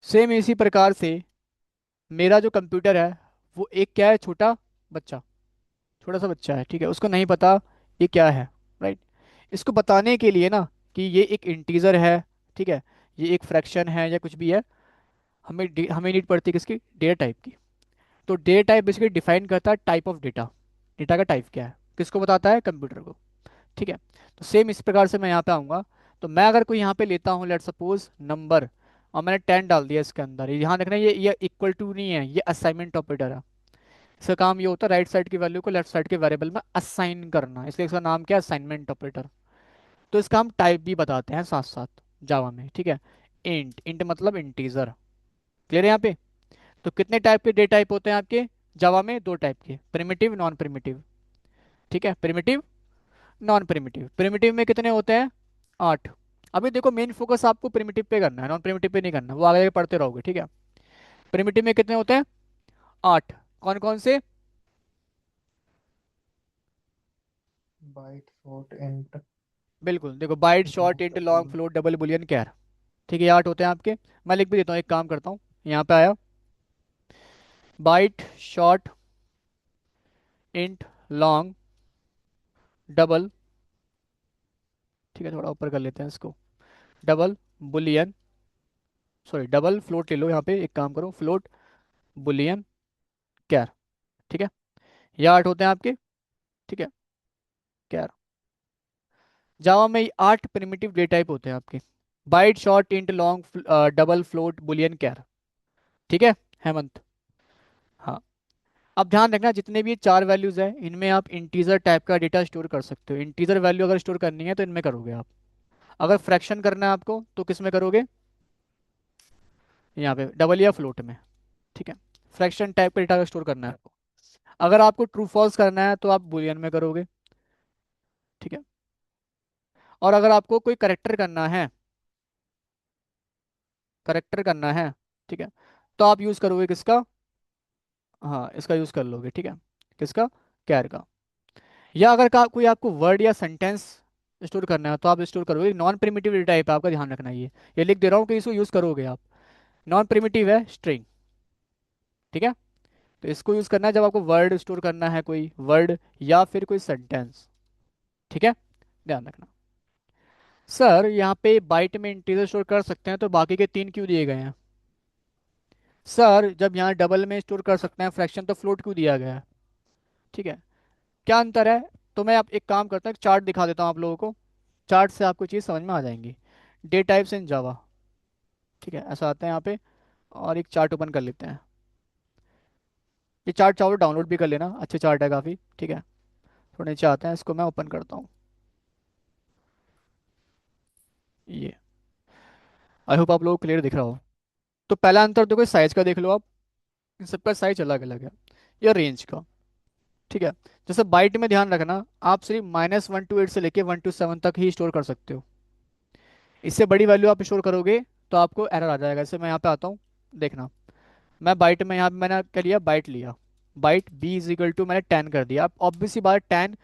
Same इसी प्रकार से मेरा जो कंप्यूटर है वो एक क्या है, छोटा बच्चा, छोटा सा बच्चा है, ठीक है, उसको नहीं पता ये क्या है, राइट। इसको बताने के लिए ना कि ये एक इंटीजर है, ठीक है, ये एक फ्रैक्शन है या कुछ भी है, हमें नीड पड़ती है किसकी, डेटा टाइप की। तो डेटा टाइप बेसिकली डिफाइन करता है टाइप ऑफ डेटा, डेटा का टाइप क्या है, किसको बताता है, कंप्यूटर को, ठीक है। तो सेम इस प्रकार से मैं यहाँ पे आऊँगा। तो मैं अगर कोई यहाँ पे लेता हूँ लेट सपोज नंबर, और मैंने 10 डाल दिया इसके अंदर, ये ध्यान रखना ये इक्वल टू नहीं है, ये असाइनमेंट ऑपरेटर है। इसका काम ये होता है राइट साइड की वैल्यू को लेफ्ट साइड के वेरिएबल में असाइन करना, इसलिए इसका नाम क्या है, असाइनमेंट ऑपरेटर। तो इसका हम टाइप भी बताते हैं साथ साथ जावा में, ठीक है। इंट, इंट मतलब इंटीजर, क्लियर है यहाँ पे। तो कितने टाइप के डेटा टाइप होते हैं आपके जावा में, दो टाइप के, प्रिमिटिव नॉन प्रिमिटिव, ठीक है, प्रिमिटिव नॉन प्रिमिटिव। प्रिमिटिव में कितने होते हैं, 8। अभी देखो मेन फोकस आपको प्रिमिटिव पे करना है, नॉन प्रिमिटिव पे नहीं करना, वो आगे पढ़ते रहोगे, ठीक है। प्रिमिटिव में कितने होते हैं, 8। कौन कौन से, बाइट फोर्ट इंट। बिल्कुल देखो, byte short int long double. Float double boolean char, ठीक है, ये 8 होते हैं आपके। मैं लिख भी देता हूँ, एक काम करता हूँ, यहाँ पे आया, bite short int long double, ठीक है, थोड़ा ऊपर कर लेते हैं इसको, double Boolean, sorry double float ले लो, यहाँ पे एक काम करो, फ्लोट बुलियन कैर, ठीक है, ये 8 होते हैं आपके, ठीक है, कैर। जावा में 8 प्रिमिटिव डेटा टाइप होते हैं आपके, byte short int long double float boolean char, ठीक है, हेमंत। हाँ, अब ध्यान रखना जितने भी ये 4 वैल्यूज है इनमें आप इंटीजर टाइप का डेटा स्टोर कर सकते हो। इंटीजर वैल्यू अगर स्टोर करनी है तो इनमें करोगे आप, अगर फ्रैक्शन करना है आपको तो किस में करोगे, यहाँ पे डबल या फ्लोट में, ठीक है। फ्रैक्शन टाइप का डेटा स्टोर करना है आपको। अगर आपको ट्रू फॉल्स करना है तो आप बुलियन में करोगे, ठीक है। और अगर आपको कोई करेक्टर करना है, करेक्टर करना है, ठीक है, तो आप यूज करोगे किसका, हाँ इसका यूज कर लोगे, ठीक है, किसका, कैर का। या अगर कोई आपको वर्ड या सेंटेंस स्टोर करना है तो आप स्टोर करोगे, नॉन प्रिमिटिव डेटा टाइप है आपका, ध्यान रखना ये लिख दे रहा हूँ कि इसको यूज करोगे आप। नॉन प्रिमिटिव है स्ट्रिंग, ठीक है। तो इसको यूज करना है जब आपको वर्ड स्टोर करना है, कोई वर्ड या फिर कोई सेंटेंस, ठीक है, ध्यान रखना। सर यहाँ पे बाइट में इंटीजर स्टोर कर सकते हैं तो बाकी के 3 क्यों दिए गए हैं, सर जब यहाँ डबल में स्टोर कर सकते हैं फ्रैक्शन तो फ्लोट क्यों दिया गया है, ठीक है, क्या अंतर है। तो मैं आप एक काम करता हूँ, चार्ट दिखा देता हूँ आप लोगों को, चार्ट से आपको चीज़ समझ में आ जाएंगी। डे टाइप्स इन जावा, ठीक है, ऐसा आता है यहाँ पे, और एक चार्ट ओपन कर लेते हैं। ये चार्ट चाहो डाउनलोड भी कर लेना, अच्छे चार्ट है काफ़ी, ठीक है। थोड़े नीचे आते हैं, इसको मैं ओपन करता हूँ, ये, आई होप आप लोगों को क्लियर दिख रहा हो। तो पहला अंतर देखो साइज का देख लो आप, इन सबका साइज अलग अलग है, या रेंज का, ठीक है। जैसे बाइट में ध्यान रखना, आप सिर्फ -128 से लेके 127 तक ही स्टोर कर सकते हो। इससे बड़ी वैल्यू आप स्टोर करोगे तो आपको एरर आ जाएगा। जैसे मैं यहाँ पे आता हूँ, देखना, मैं बाइट में यहाँ पे मैंने क्या लिया, बाइट लिया, byte b is equal to मैंने 10 कर दिया। अब ऑब्वियस सी बात, 10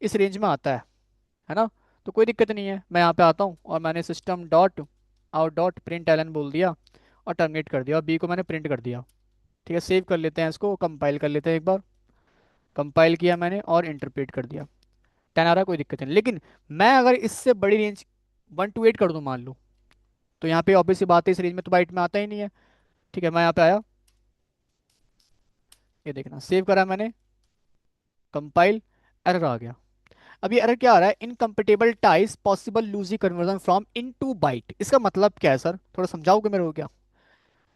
इस रेंज में आता है ना, तो कोई दिक्कत नहीं है। मैं यहाँ पे आता हूँ और मैंने system dot out dot println बोल दिया और टर्मिनेट कर दिया, और बी को मैंने प्रिंट कर दिया, ठीक है। सेव कर लेते हैं इसको, कंपाइल कर लेते हैं एक बार, कंपाइल किया मैंने और इंटरप्रेट कर दिया, 10 आ रहा है, कोई दिक्कत नहीं। लेकिन मैं अगर इससे बड़ी रेंज 128 कर दूं मान लो, तो यहाँ पे ऑब्वियस सी बात है इस रेंज में तो बाइट में आता ही नहीं है, ठीक है। मैं यहाँ पे आया, ये देखना, सेव करा मैंने, कंपाइल, एरर आ गया। अब ये एरर क्या आ रहा है, incompatible types possible lossy conversion from into byte. इसका मतलब क्या है सर, थोड़ा समझाओगे मेरे को क्या।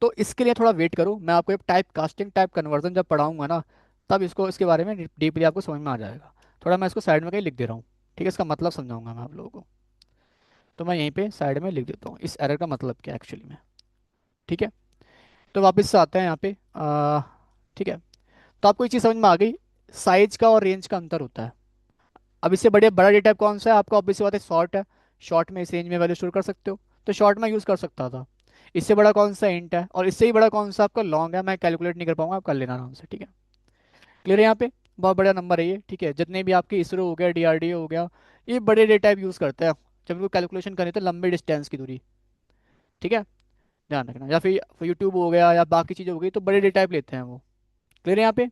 तो इसके लिए थोड़ा वेट करो, मैं आपको एक टाइप कास्टिंग टाइप कन्वर्जन जब पढ़ाऊंगा ना, तब इसको इसके बारे में डीपली आपको समझ में आ जाएगा। थोड़ा मैं इसको साइड में कहीं लिख दे रहा हूँ, ठीक है, इसका मतलब समझाऊंगा मैं आप लोगों को। तो मैं यहीं पे साइड में लिख देता हूँ इस एरर का मतलब क्या है एक्चुअली में, ठीक है। तो वापस से आते हैं यहाँ पे, ठीक है। तो आपको ये चीज़ समझ में आ गई, साइज का और रेंज का अंतर होता है। अब इससे बड़ा डेटा टाइप कौन सा है आपको, ऑब्वियस सी बात है शॉर्ट है, शॉर्ट में इस रेंज में वैल्यू स्टोर कर सकते हो, तो शॉर्ट में यूज़ कर सकता था। इससे बड़ा कौन सा इंट है, और इससे ही बड़ा कौन सा आपका लॉन्ग है, मैं कैलकुलेट नहीं कर पाऊंगा, आप कर लेना आराम से, ठीक है। क्लियर है यहाँ पे, बहुत बड़ा नंबर है ये, ठीक है। जितने भी आपके इसरो हो गया, डीआरडीओ हो गया, ये बड़े डेटा टाइप यूज़ करते हैं जब इनको कैलकुलेशन करें तो लंबे डिस्टेंस की दूरी, ठीक है, ध्यान रखना। या फिर यूट्यूब हो गया या बाकी चीज़ें हो गई तो बड़े डेटा टाइप लेते हैं वो। क्लियर है यहाँ पे।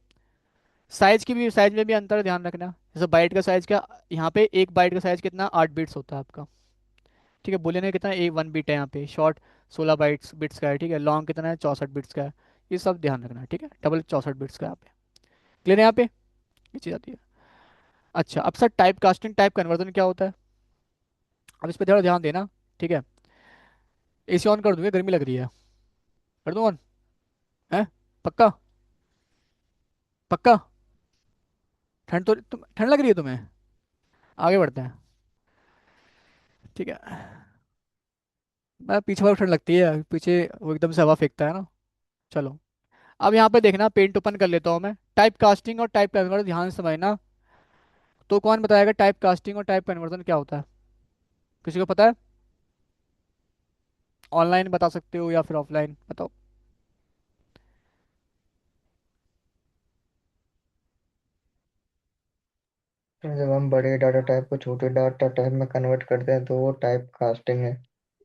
साइज में भी अंतर ध्यान रखना। जैसे बाइट का साइज क्या, यहाँ पे एक बाइट का साइज कितना 8 बिट्स होता है आपका। ठीक है, बोले ना कितना, 1 बिट है यहाँ पे। शॉर्ट 16 बाइट्स बिट्स का है, ठीक है। लॉन्ग कितना है, 64 बिट्स का है। ये सब ध्यान रखना, ठीक है। डबल 64 बिट्स का यहाँ पे। क्लियर है यहाँ पे, ये चीज़ आती है। अच्छा, अब sir type casting type conversion क्या होता है, अब इस पर थोड़ा ध्यान देना। ठीक है, एसी ऑन कर दूंगे, गर्मी लग रही है। कर दूँ ऑन, है? पक्का? पक्का? ठंड लग रही है तुम्हें? आगे बढ़ते हैं, ठीक है। मैं पीछे वाला ठंड लगती है, पीछे वो एकदम से हवा फेंकता है ना। चलो, अब यहाँ पे देखना, पेंट ओपन कर लेता हूँ मैं। टाइप कास्टिंग और टाइप कन्वर्जन ध्यान से समझना। तो कौन बताएगा टाइप कास्टिंग और टाइप कन्वर्जन क्या होता है? किसी को पता है? ऑनलाइन बता सकते हो या फिर ऑफलाइन बताओ। जब हम बड़े डाटा टाइप को छोटे डाटा टाइप में कन्वर्ट करते हैं तो वो टाइप कास्टिंग है।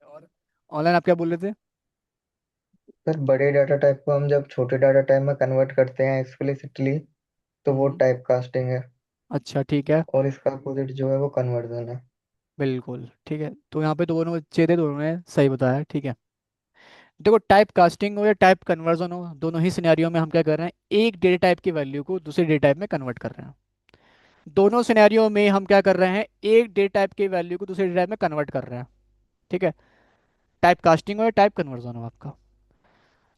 और ऑनलाइन आप क्या बोल रहे थे? सर, बड़े डाटा टाइप को हम जब छोटे डाटा टाइप में कन्वर्ट करते हैं एक्सप्लिसिटली, तो वो हम्म। टाइप कास्टिंग है। अच्छा ठीक है। और इसका अपोजिट जो है वो कन्वर्जन है। बिल्कुल ठीक है, तो यहाँ पे दोनों बच्चे थे, दोनों ने सही बताया, ठीक है। देखो, टाइप कास्टिंग हो या टाइप कन्वर्जन हो, दोनों ही सिनेरियो में हम क्या कर रहे हैं, एक डेटा टाइप की वैल्यू को दूसरे डेटा टाइप में कन्वर्ट कर रहे हैं। दोनों सिनेरियो में हम क्या कर रहे हैं, एक डेटा टाइप की वैल्यू को दूसरे डेटा टाइप में कन्वर्ट कर रहे हैं, ठीक है। टाइप कास्टिंग हो या टाइप कन्वर्जन हो आपका।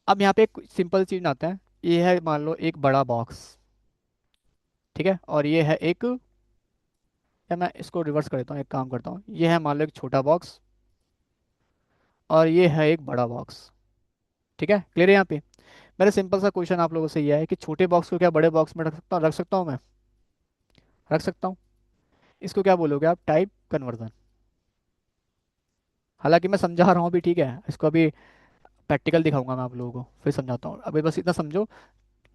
अब यहाँ पे एक सिंपल चीज आता है। ये है मान लो एक बड़ा बॉक्स, ठीक है। और ये है एक, या मैं इसको रिवर्स कर देता हूँ, एक काम करता हूँ, ये है मान लो एक छोटा बॉक्स, और ये है एक बड़ा बॉक्स, ठीक है। क्लियर है यहाँ पे। मेरा सिंपल सा क्वेश्चन आप लोगों से ये है कि छोटे बॉक्स को क्या बड़े बॉक्स में रख सकता हूँ मैं? रख सकता हूँ। इसको क्या बोलोगे आप, टाइप कन्वर्जन। हालांकि मैं समझा रहा हूँ अभी, ठीक है। इसको अभी प्रैक्टिकल दिखाऊंगा मैं आप लोगों को, फिर समझाता हूँ। अभी बस इतना समझो,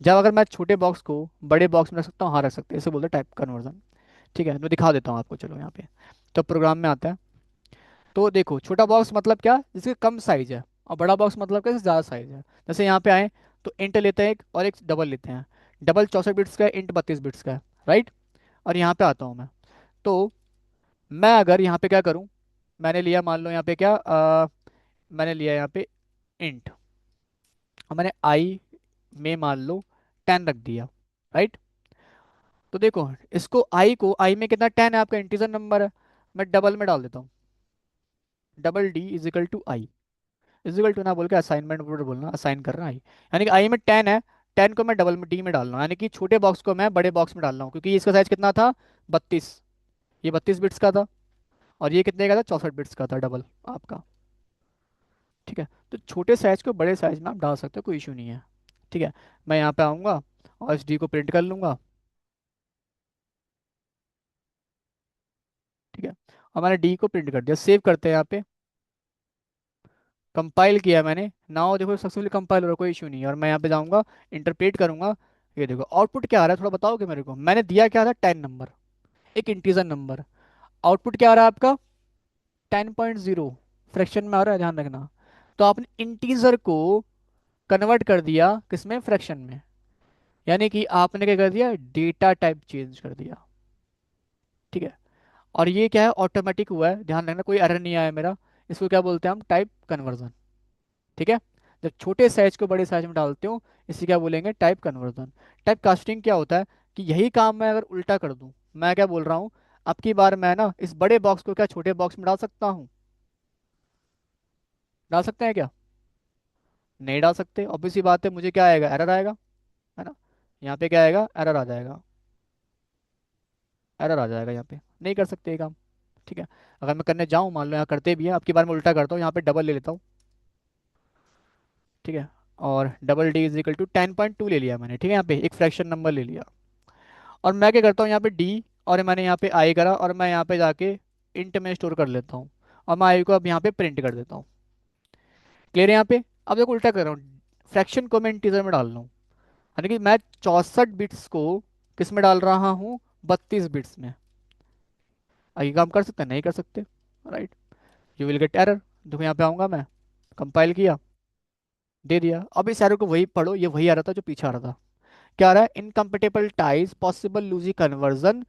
जब अगर मैं छोटे बॉक्स को बड़े बॉक्स में रख सकता हूँ, हाँ रख सकते हैं, इसे बोलते हैं टाइप कन्वर्जन। ठीक है, मैं दिखा देता हूँ आपको, चलो यहाँ पे। तो प्रोग्राम में आता है। तो देखो, छोटा बॉक्स मतलब क्या, जिसके कम साइज है, और बड़ा बॉक्स मतलब क्या, ज़्यादा साइज है। जैसे यहाँ पे आए, तो इंट लेते हैं एक, और एक डबल लेते हैं। डबल 64 बिट्स का है, इंट 32 बिट्स का है, राइट। और यहाँ पे आता हूँ मैं। तो मैं अगर यहाँ पे क्या करूँ, मैंने लिया मान लो यहाँ पे क्या, मैंने लिया यहाँ पे इंट, और मैंने आई में मान लो 10 रख दिया, राइट। तो देखो, इसको आई में कितना 10 है आपका, इंटीजर नंबर है। मैं डबल में डाल देता हूँ, double d is equal to I, is equal to ना बोल के असाइनमेंट वर्ड बोलना, असाइन कर रहा है। यानी कि आई में 10 है, 10 को मैं डबल में डी में डाल रहा हूँ, यानी कि छोटे बॉक्स को मैं बड़े बॉक्स में डाल रहा हूँ, क्योंकि इसका साइज कितना था, 32। ये 32 बिट्स का था, और ये कितने का था, 64 बिट्स का था, डबल आपका। ठीक है, तो छोटे साइज को बड़े साइज में आप डाल सकते हो, कोई इशू नहीं है। ठीक है, मैं यहाँ पे आऊँगा और इस डी को प्रिंट कर लूँगा। ठीक है, और मैंने डी को प्रिंट कर दिया, सेव करते हैं यहाँ पे। कंपाइल किया मैंने, नाउ देखो सक्सेसफुली कंपाइल हो रहा है, कोई इशू नहीं है। और मैं यहाँ पे जाऊँगा, इंटरप्रेट करूँगा। ये देखो आउटपुट क्या आ रहा है, थोड़ा बताओगे मेरे को। मैंने दिया क्या था, 10 नंबर, एक इंटीजर नंबर। आउटपुट क्या आ रहा है आपका, 10.0, फ्रैक्शन में आ रहा है, ध्यान रखना। तो आपने इंटीजर को कन्वर्ट कर दिया किसमें, फ्रैक्शन में। यानी कि आपने क्या कर दिया, डेटा टाइप चेंज कर दिया। ठीक है, और ये क्या है, ऑटोमेटिक हुआ है, ध्यान रखना, कोई एरर नहीं आया मेरा। इसको क्या बोलते हैं हम, टाइप कन्वर्जन। ठीक है, जब छोटे साइज को बड़े साइज में डालते हो, इसे क्या बोलेंगे, टाइप कन्वर्जन। टाइप कास्टिंग क्या होता है, कि यही काम मैं अगर उल्टा कर दूं, मैं क्या बोल रहा हूँ, अब की बार मैं ना इस बड़े बॉक्स को क्या छोटे बॉक्स में डाल सकता हूँ? डाल सकते हैं क्या? नहीं डाल सकते, ऑब्वियस सी बात है, मुझे क्या आएगा, एरर आएगा, है ना। यहाँ पे क्या आएगा, एरर आ जाएगा, एरर आ जाएगा, यहाँ पे नहीं कर सकते ये काम। ठीक है, अगर मैं करने जाऊँ, मान लो यहाँ करते भी है, अब की बार मैं उल्टा करता हूँ, यहाँ पे डबल ले लेता हूँ। ठीक है, और double d is equal to 10.2 ले लिया मैंने, ठीक है, यहाँ पे एक फ्रैक्शन नंबर ले लिया। और मैं क्या करता हूँ, यहाँ पे डी, और मैंने यहाँ पे आई करा, और मैं यहाँ पे जाके इंट में स्टोर कर लेता हूँ। और मैं आई को अब यहाँ पे प्रिंट कर देता हूँ। क्लियर है यहाँ पे। अब देखो उल्टा कर रहा हूँ, फ्रैक्शन को मैं इंटीजर में डाल रहा हूँ, यानी कि मैं 64 बिट्स को किस में डाल रहा हूँ, 32 बिट्स में। अब ये काम कर सकते हैं, नहीं कर सकते, right. You will get error. देखो यहाँ पे आऊँगा मैं, कंपाइल किया, दे दिया। अब इस एरर को वही पढ़ो, ये वही आ रहा था जो पीछे आ रहा था। क्या आ रहा है? Incompatible types possible lossy conversion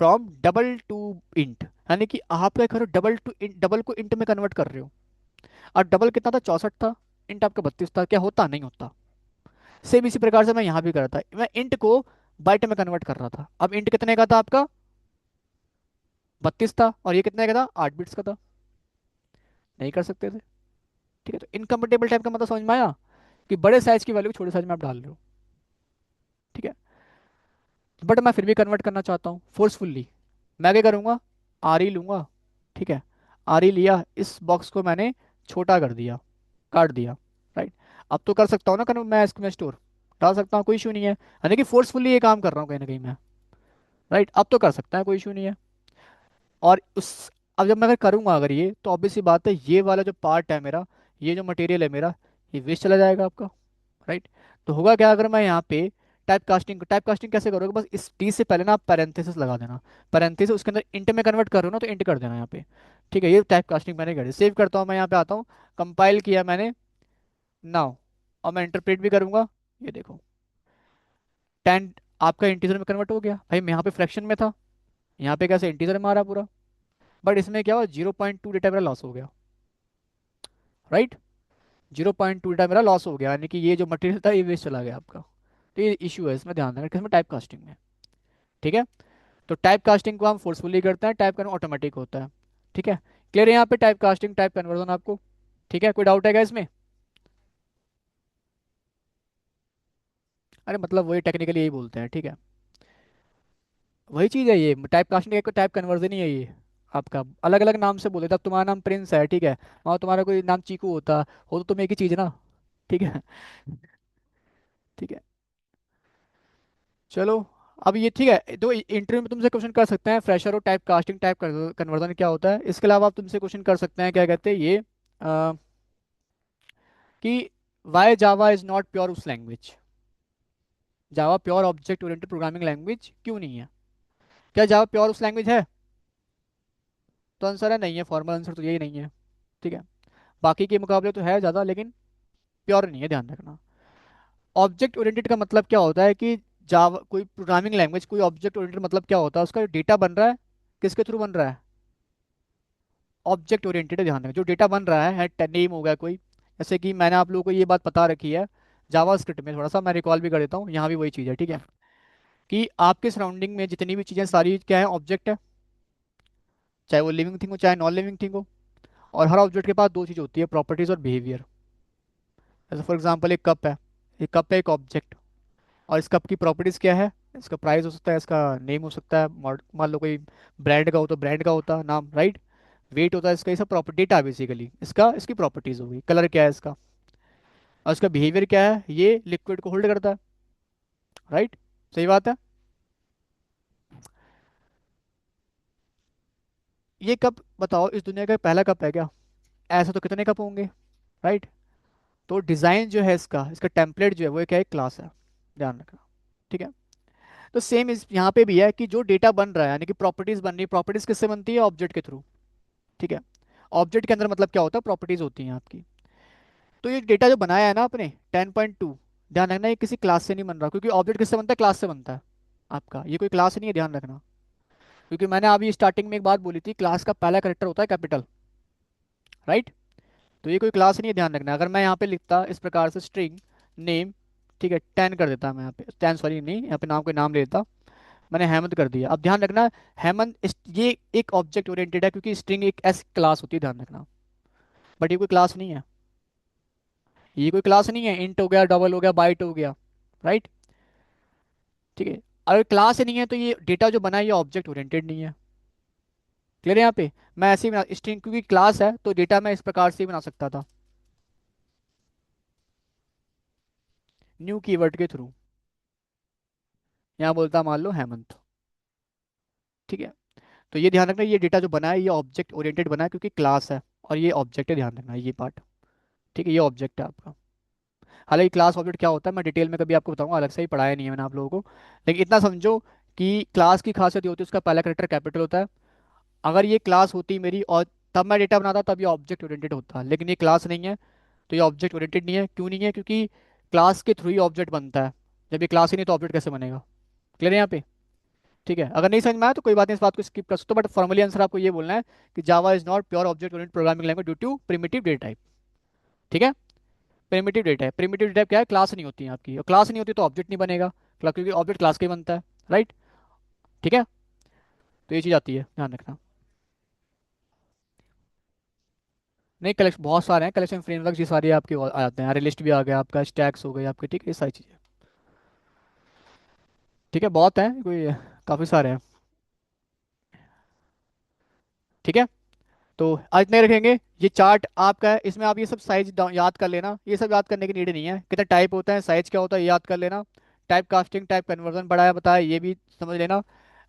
from double to int. यानी कि आप क्या करो, डबल टू इंट, डबल को इंट में कन्वर्ट कर रहे हो। और डबल कितना था? 64 था। इंट आपका 32 था। क्या होता? नहीं होता। सेम इसी प्रकार से मैं यहाँ भी कर रहा था, मैं इंट को बाइट में कन्वर्ट कर रहा था। अब इंट कितने का था आपका? 32 था। और ये कितने का था? 8 बिट्स का था। नहीं कर सकते थे। ठीक है, तो इनकम्पेटेबल टाइप का मतलब समझ में आया, कि बड़े साइज की वैल्यू को छोटे साइज में आप डाल रहे हो। ठीक है, बट मैं फिर भी कन्वर्ट करना चाहता हूँ फोर्सफुल्ली। मैं क्या करूँगा? आर ई लूँगा। ठीक है, आर ई लिया, इस बॉक्स को मैंने छोटा कर दिया, काट दिया। राइट। अब तो कर सकता हूँ ना मैं इसमें स्टोर डाल सकता हूँ, कोई इशू नहीं है। यानी कि फोर्सफुली ये काम कर रहा हूँ कहीं ना कहीं मैं। राइट, अब तो कर सकता है, कोई इशू नहीं है। और उस, अब जब मैं अगर करूँगा अगर ये, तो ऑब्वियस सी बात है ये वाला जो पार्ट है मेरा, ये जो मटेरियल है मेरा, ये वेस्ट चला जाएगा आपका। राइट। तो होगा क्या अगर मैं यहाँ पे टाइप कास्टिंग कैसे करोगे? बस इस टी से पहले ना आप पैरेंथेसिस लगा देना। पैरेंथेसिस उसके अंदर इंट में कन्वर्ट कर रहे हो ना, तो इंट कर देना यहाँ पे। ठीक है, ये टाइप कास्टिंग मैंने करी। सेव करता हूँ, मैं यहाँ पे आता हूँ, कंपाइल किया मैंने नाउ, और मैं इंटरप्रेट भी करूंगा। ये देखो, 10 आपका इंटीजर में कन्वर्ट हो गया। भाई मैं यहाँ पे फ्रैक्शन में था, यहाँ पे कैसे इंटीजर में आ रहा पूरा। बट इसमें क्या हुआ? 0.2 डेटा मेरा लॉस हो गया। राइट, 0.2 डेटा मेरा लॉस हो गया, यानी कि ये जो मटेरियल था ये वेस्ट चला गया आपका। तो ये इशू है, इसमें ध्यान देना किसमें? टाइप कास्टिंग में। ठीक है, तो टाइप कास्टिंग को हम फोर्सफुली करते हैं, टाइप करना ऑटोमेटिक होता है। ठीक है, क्लियर है यहाँ पे टाइप कास्टिंग टाइप कन्वर्जन आपको? ठीक है, कोई डाउट है क्या इसमें? अरे मतलब वही टेक्निकली यही बोलते हैं। ठीक है, वही चीज़ है ये, टाइप कास्टिंग एक टाइप कन्वर्जन ही है ये आपका। अलग अलग नाम से बोले, तब तुम्हारा नाम प्रिंस है, ठीक है, और तुम्हारा कोई नाम चीकू होता, हो तो तुम एक ही चीज़ ना। ठीक है। ठीक है, चलो। अब ये ठीक है, तो इंटरव्यू में तुमसे क्वेश्चन कर सकते हैं, फ्रेशर हो, टाइप कास्टिंग टाइप कन्वर्जन क्या होता है। इसके अलावा आप तुमसे क्वेश्चन कर सकते हैं, क्या कहते हैं ये, कि why Java is not pure उस language. Java pure object oriented programming language क्यों नहीं है? क्या जावा प्योर उस लैंग्वेज है? तो आंसर है नहीं है, फॉर्मल आंसर तो यही नहीं है। ठीक है, बाकी के मुकाबले तो है ज़्यादा, लेकिन प्योर नहीं है, ध्यान रखना। ऑब्जेक्ट ओरिएंटेड का मतलब क्या होता है कि जावा कोई प्रोग्रामिंग लैंग्वेज, कोई ऑब्जेक्ट ओरिएंटेड मतलब क्या होता है? उसका डेटा बन रहा है, किसके थ्रू बन रहा है? ऑब्जेक्ट ओरिएंटेड है, ध्यान रखना। जो डेटा बन रहा है नेम हो गया कोई, जैसे कि मैंने आप लोगों को ये बात बता रखी है जावा स्क्रिप्ट में, थोड़ा सा मैं रिकॉल भी कर देता हूँ, यहाँ भी वही चीज़ है। ठीक है, कि आपके सराउंडिंग में जितनी भी चीज़ें सारी क्या है? ऑब्जेक्ट है। चाहे वो लिविंग थिंग हो चाहे नॉन लिविंग थिंग हो। और हर ऑब्जेक्ट के पास दो चीज़ होती है, प्रॉपर्टीज और बिहेवियर। जैसे फॉर एग्जाम्पल एक कप है, एक कप है एक ऑब्जेक्ट, और इस कप की प्रॉपर्टीज क्या है? इसका प्राइस हो सकता है, इसका नेम हो सकता है, मान लो कोई ब्रांड का हो तो ब्रांड का होता है नाम, राइट। वेट होता है इसका, ये सब प्रॉपर्टी डेटा बेसिकली इसका, इसकी प्रॉपर्टीज होगी। कलर क्या है इसका, और इसका बिहेवियर क्या है? ये लिक्विड को होल्ड करता है। राइट, सही बात है। ये कप बताओ इस दुनिया का पहला कप है क्या? ऐसा तो कितने कप होंगे, राइट। तो डिज़ाइन जो है इसका, इसका टेम्पलेट जो है वो क्या है? क्लास है, ध्यान रखना। ठीक है, तो सेम इस यहाँ पे भी है कि जो डेटा बन रहा है, यानी कि प्रॉपर्टीज बन रही है, प्रॉपर्टीज किससे बनती है? ऑब्जेक्ट के थ्रू। ठीक है, ऑब्जेक्ट के अंदर मतलब क्या होता है? प्रॉपर्टीज होती हैं आपकी। तो ये डेटा जो बनाया है ना आपने 10.2, ध्यान रखना ये किसी क्लास से नहीं बन रहा, क्योंकि ऑब्जेक्ट किससे बनता है? क्लास से बनता है आपका, ये कोई क्लास नहीं है, ध्यान रखना। क्योंकि मैंने अभी स्टार्टिंग में एक बात बोली थी, क्लास का पहला करेक्टर होता है कैपिटल। राइट, तो ये कोई क्लास नहीं है, ध्यान रखना। अगर मैं यहाँ पे लिखता इस प्रकार से स्ट्रिंग नेम, ठीक है, 10 कर देता मैं यहाँ पे, 10 सॉरी नहीं, यहाँ पे नाम कोई नाम ले लेता, मैंने हेमंत कर दिया। अब ध्यान रखना, हेमंत ये एक ऑब्जेक्ट ओरिएंटेड है, क्योंकि स्ट्रिंग एक एस क्लास होती है, ध्यान रखना। बट ये कोई क्लास नहीं है, ये कोई क्लास नहीं है। इंट हो गया, डबल हो गया, बाइट हो गया, राइट। ठीक है, अगर क्लास नहीं है तो ये डेटा जो बना है ये ऑब्जेक्ट ओरिएंटेड नहीं है। क्लियर है यहाँ पे? मैं ऐसे ही बना स्ट्रिंग, क्योंकि क्लास है तो डेटा मैं इस प्रकार से ही बना सकता था, न्यू कीवर्ड के थ्रू। यहाँ बोलता मान लो हेमंत। ठीक है, तो ये ध्यान रखना, ये डेटा जो बना है ये ऑब्जेक्ट ओरिएंटेड बना है, क्योंकि क्लास है और ये ऑब्जेक्ट है, ध्यान रखना ये पार्ट। ठीक है, ये ऑब्जेक्ट है आपका। हालांकि क्लास ऑब्जेक्ट क्या होता है मैं डिटेल में कभी आपको बताऊंगा, अलग से ही पढ़ाया नहीं है मैंने आप लोगों को। लेकिन इतना समझो कि क्लास की खासियत ये होती है उसका पहला करेक्टर कैपिटल होता है। अगर ये क्लास होती मेरी और तब मैं डेटा बनाता, तब ये ऑब्जेक्ट ओरिएंटेड होता, लेकिन ये क्लास नहीं है, तो तो ये ऑब्जेक्ट ओरिएंटेड नहीं है। क्यों नहीं है? क्योंकि क्लास के थ्रू ही ऑब्जेक्ट बनता है। जब ये क्लास ही नहीं तो ऑब्जेक्ट कैसे बनेगा? क्लियर है यहाँ पे? ठीक है, अगर नहीं समझ में आया तो कोई बात नहीं, इस बात को स्किप कर सकते हो, बट फॉर्मली आंसर आपको ये बोलना है कि Java is not pure object oriented programming language due to primitive data type. ठीक है? प्रिमिटिव डेटा है, प्रिमिटिव डेटा क्या है? क्लास नहीं होती है आपकी, और क्लास नहीं होती तो ऑब्जेक्ट नहीं बनेगा, क्योंकि ऑब्जेक्ट क्लास का ही बनता है। राइट? ठीक है, तो ये चीज़ आती है, ध्यान रखना। नहीं, कलेक्शन बहुत सारे हैं, कलेक्शन फ्रेमवर्क ये सारे आपके आ जाते हैं, लिस्ट भी आ गया आपका, स्टैक्स हो गए आपके, ठीक है, ये सारी चीज़ें। ठीक है, बहुत हैं कोई, काफ़ी सारे हैं। ठीक है, तो आज इतने रखेंगे। ये चार्ट आपका है, इसमें आप ये सब साइज याद कर लेना, ये सब याद करने की नीड नहीं है, कितना टाइप होता है, साइज क्या होता है, ये याद कर लेना। टाइप कास्टिंग, टाइप कन्वर्जन पढ़ाया बताया, ये भी समझ लेना।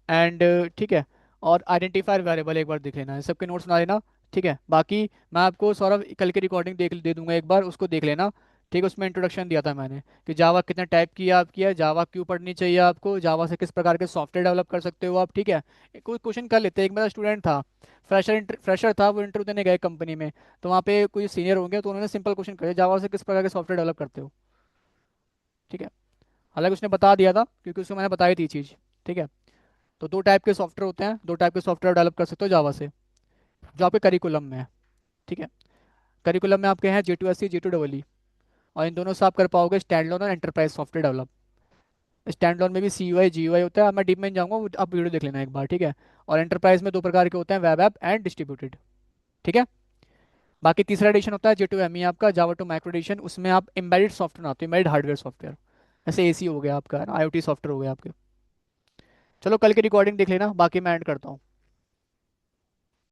एंड ठीक है, और आइडेंटिफायर वेरिएबल एक बार देख लेना है, सबके नोट्स बना लेना। ठीक है, बाकी मैं आपको सौरभ कल की रिकॉर्डिंग देख दे दूंगा, एक बार उसको देख लेना। ठीक है, उसमें इंट्रोडक्शन दिया था मैंने कि जावा कितने टाइप की आप किया, जावा क्यों पढ़नी चाहिए आपको, जावा से किस प्रकार के सॉफ्टवेयर डेवलप कर सकते हो आप। ठीक है, कोई क्वेश्चन कर लेते हैं। एक मेरा स्टूडेंट था, फ्रेशर था, वो इंटरव्यू देने गए कंपनी में, तो वहाँ पे कोई सीनियर होंगे तो उन्होंने सिंपल क्वेश्चन करे, जावा से किस प्रकार के सॉफ्टवेयर डेवलप करते हो। ठीक है, हालांकि उसने बता दिया था क्योंकि उसको मैंने बताई थी चीज़। ठीक है, तो दो टाइप के सॉफ्टवेयर होते हैं, दो टाइप के सॉफ्टवेयर डेवलप कर सकते हो जावा से, जो आपके करिकुलम में है। ठीक है, करिकुलम में आपके हैं J2SE, J2EE, और इन दोनों से आप कर पाओगे स्टैंड लोन और enterprise software develop. Stand loan में भी CUI GUI होता है, मैं डीप में नहीं जाऊंगा, वो आप वीडियो देख लेना एक बार। ठीक है, और एंटरप्राइज में दो प्रकार के होते हैं, वेब ऐप एंड डिस्ट्रीब्यूटेड। ठीक है, बाकी तीसरा एडिशन होता है J2ME आपका, जावा टू माइक्रो एडिशन, उसमें आप एम्बेडेड सॉफ्टवेयर बनाते हो, एम्बेडेड हार्डवेयर सॉफ्टवेयर, जैसे AC हो गया आपका, IoT सॉफ्टवेयर हो गया आपके। चलो कल की रिकॉर्डिंग देख लेना, बाकी मैं एंड करता हूँ।